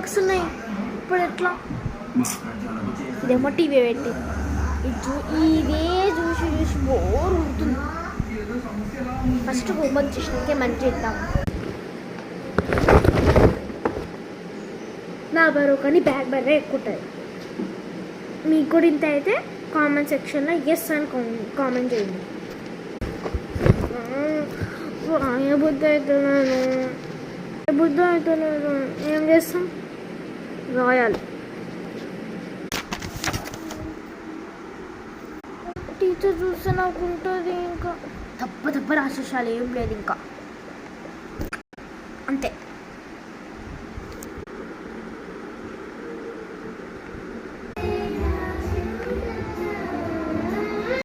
Marks ఉన్నాయి. ఇప్పుడు ఎట్లా? ఇదేమో టీవీ పెట్టి ఇదే చూసి చూసి బోర్ ఉంటుంది. ఫస్ట్ హోంవర్క్ చేసినాకే మంచిగా ఇద్దాం. 40 రూపాయలు బ్యాగ్ బర్రే ఎక్కువ ఉంటుంది. మీకు కూడా ఇంత అయితే కామెంట్ సెక్షన్లో ఎస్ అని కామెంట్ చేయండి. బుద్ధి అవుతలేదు, ఏం చేస్తాం, రాయాలి. టీచర్ చూస్తే నాకు ఉంటుంది, ఇంకా తప్ప రాసేసాలి, ఏం లేదు ఇంకా అంతే.